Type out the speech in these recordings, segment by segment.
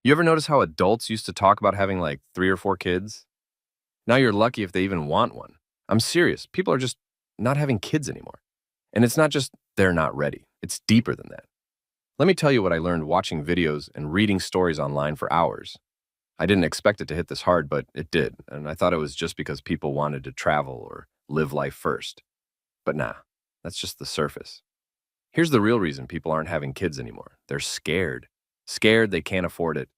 You ever notice how adults used to talk about having like 3 or 4 kids? Now you're lucky if they even want one. I'm serious. People are just not having kids anymore. And it's not just they're not ready, it's deeper than that. Let me tell you what I learned watching videos and reading stories online for hours. I didn't expect it to hit this hard, but it did. And I thought it was just because people wanted to travel or live life first. But nah, that's just the surface. Here's the real reason people aren't having kids anymore. They're scared. Scared they can't afford it.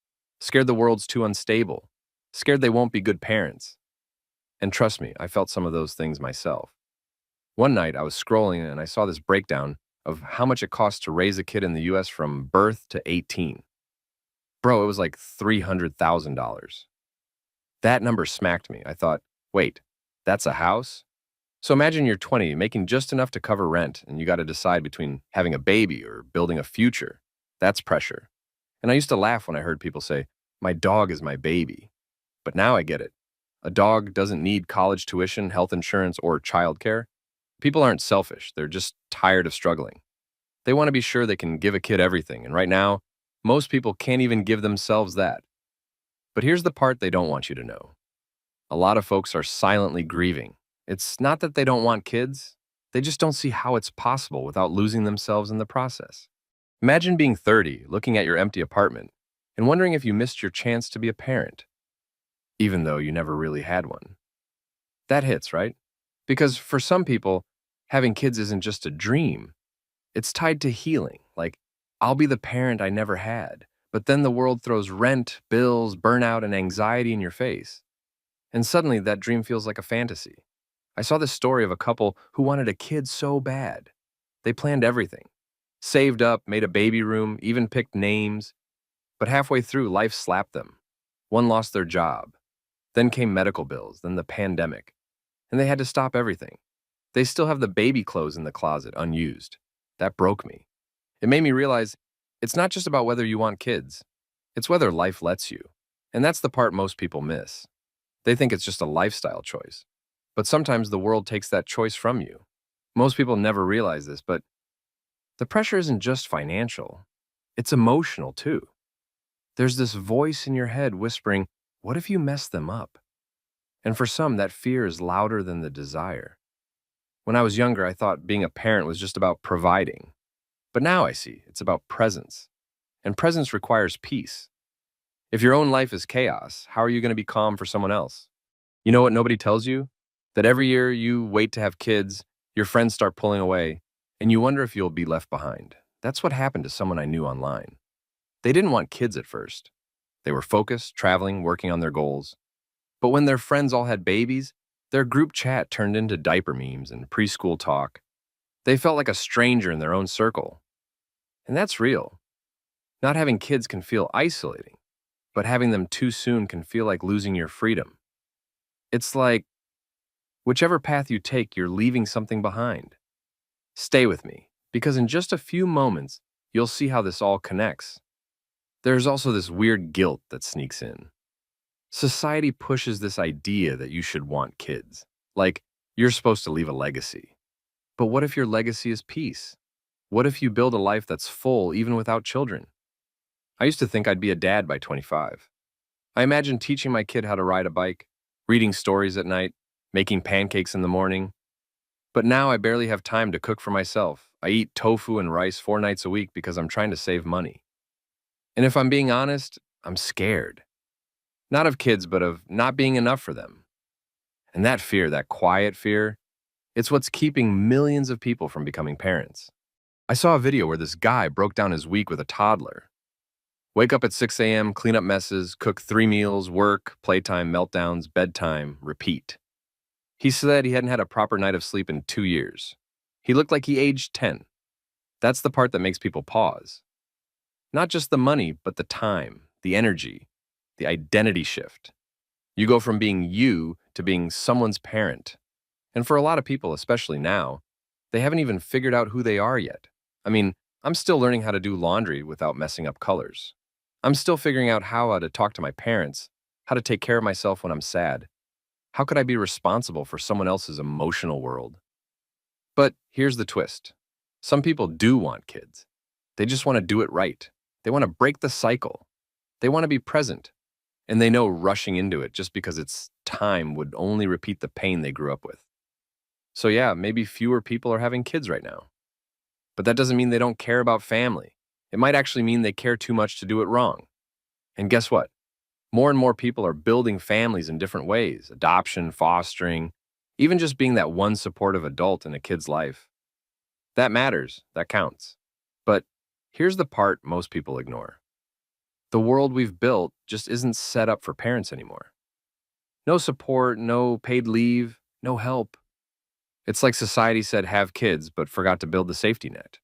Scared the world's too unstable. Scared they won't be good parents. And trust me, I felt some of those things myself. One night I was scrolling and I saw this breakdown of how much it costs to raise a kid in the US from birth to 18. Bro, it was like $300,000. That number smacked me. I thought, wait, that's a house? So imagine you're 20, making just enough to cover rent, and you got to decide between having a baby or building a future. That's pressure. And I used to laugh when I heard people say, my dog is my baby. But now I get it. A dog doesn't need college tuition, health insurance, or childcare. People aren't selfish, they're just tired of struggling. They want to be sure they can give a kid everything, and right now, most people can't even give themselves that. But here's the part they don't want you to know. A lot of folks are silently grieving. It's not that they don't want kids, they just don't see how it's possible without losing themselves in the process. Imagine being 30, looking at your empty apartment, and wondering if you missed your chance to be a parent, even though you never really had one. That hits, right? Because for some people, having kids isn't just a dream, it's tied to healing. Like, I'll be the parent I never had, but then the world throws rent, bills, burnout, and anxiety in your face. And suddenly that dream feels like a fantasy. I saw this story of a couple who wanted a kid so bad. They planned everything, saved up, made a baby room, even picked names. But halfway through, life slapped them. One lost their job. Then came medical bills, then the pandemic. And they had to stop everything. They still have the baby clothes in the closet, unused. That broke me. It made me realize it's not just about whether you want kids, it's whether life lets you. And that's the part most people miss. They think it's just a lifestyle choice. But sometimes the world takes that choice from you. Most people never realize this, but the pressure isn't just financial, it's emotional too. There's this voice in your head whispering, what if you mess them up? And for some, that fear is louder than the desire. When I was younger, I thought being a parent was just about providing. But now I see it's about presence. And presence requires peace. If your own life is chaos, how are you going to be calm for someone else? You know what nobody tells you? That every year you wait to have kids, your friends start pulling away, and you wonder if you'll be left behind. That's what happened to someone I knew online. They didn't want kids at first. They were focused, traveling, working on their goals. But when their friends all had babies, their group chat turned into diaper memes and preschool talk. They felt like a stranger in their own circle. And that's real. Not having kids can feel isolating, but having them too soon can feel like losing your freedom. It's like, whichever path you take, you're leaving something behind. Stay with me, because in just a few moments, you'll see how this all connects. There's also this weird guilt that sneaks in. Society pushes this idea that you should want kids. Like, you're supposed to leave a legacy. But what if your legacy is peace? What if you build a life that's full even without children? I used to think I'd be a dad by 25. I imagined teaching my kid how to ride a bike, reading stories at night, making pancakes in the morning. But now I barely have time to cook for myself. I eat tofu and rice 4 nights a week because I'm trying to save money. And if I'm being honest, I'm scared. Not of kids, but of not being enough for them. And that fear, that quiet fear, it's what's keeping millions of people from becoming parents. I saw a video where this guy broke down his week with a toddler. Wake up at 6 a.m., clean up messes, cook 3 meals, work, playtime, meltdowns, bedtime, repeat. He said he hadn't had a proper night of sleep in 2 years. He looked like he aged 10. That's the part that makes people pause. Not just the money, but the time, the energy, the identity shift. You go from being you to being someone's parent. And for a lot of people, especially now, they haven't even figured out who they are yet. I mean, I'm still learning how to do laundry without messing up colors. I'm still figuring out how to talk to my parents, how to take care of myself when I'm sad. How could I be responsible for someone else's emotional world? But here's the twist. Some people do want kids. They just want to do it right. They want to break the cycle. They want to be present, and they know rushing into it just because it's time would only repeat the pain they grew up with. So yeah, maybe fewer people are having kids right now. But that doesn't mean they don't care about family. It might actually mean they care too much to do it wrong. And guess what? More and more people are building families in different ways: adoption, fostering, even just being that one supportive adult in a kid's life. That matters, that counts. But here's the part most people ignore: the world we've built just isn't set up for parents anymore. No support, no paid leave, no help. It's like society said have kids, but forgot to build the safety net.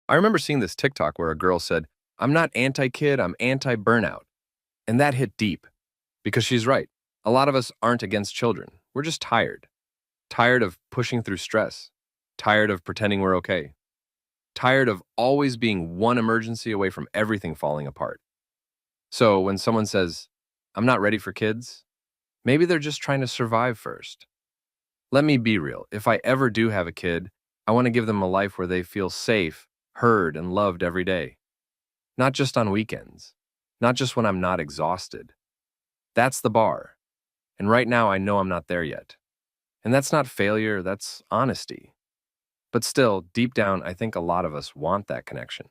I remember seeing this TikTok where a girl said, "I'm not anti kid, I'm anti burnout." And that hit deep because she's right. A lot of us aren't against children. We're just tired. Tired of pushing through stress. Tired of pretending we're okay. Tired of always being one emergency away from everything falling apart. So when someone says, "I'm not ready for kids," maybe they're just trying to survive first. Let me be real. If I ever do have a kid, I want to give them a life where they feel safe, heard, and loved every day. Not just on weekends. Not just when I'm not exhausted. That's the bar. And right now, I know I'm not there yet. And that's not failure, that's honesty. But still, deep down, I think a lot of us want that connection.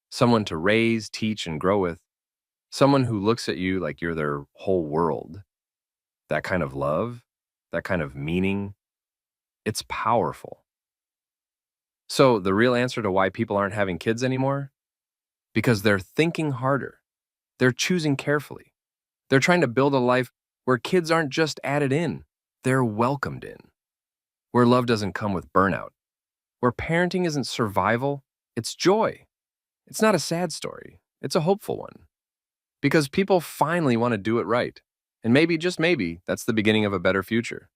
Someone to raise, teach, and grow with. Someone who looks at you like you're their whole world. That kind of love, that kind of meaning, it's powerful. So, the real answer to why people aren't having kids anymore? Because they're thinking harder. They're choosing carefully. They're trying to build a life where kids aren't just added in, they're welcomed in. Where love doesn't come with burnout. Where parenting isn't survival, it's joy. It's not a sad story, it's a hopeful one. Because people finally want to do it right. And maybe, just maybe, that's the beginning of a better future.